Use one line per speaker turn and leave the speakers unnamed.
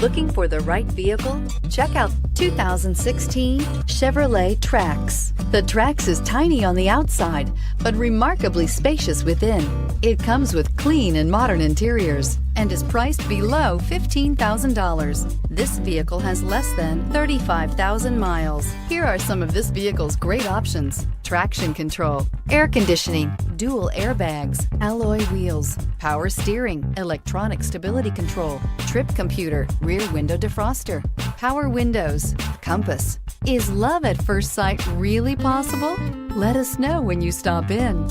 Looking for the right vehicle? Check out 2016 Chevrolet Trax. The Trax is tiny on the outside, but remarkably spacious within. It comes with clean and modern interiors and is priced below $15,000. This vehicle has less than 35,000 miles. Here are some of this vehicle's great options: traction control, air conditioning, dual airbags, alloy wheels, power steering, electronic stability control, trip computer, rear window defroster, power windows, compass. Is love at first sight really possible? Let us know when you stop in.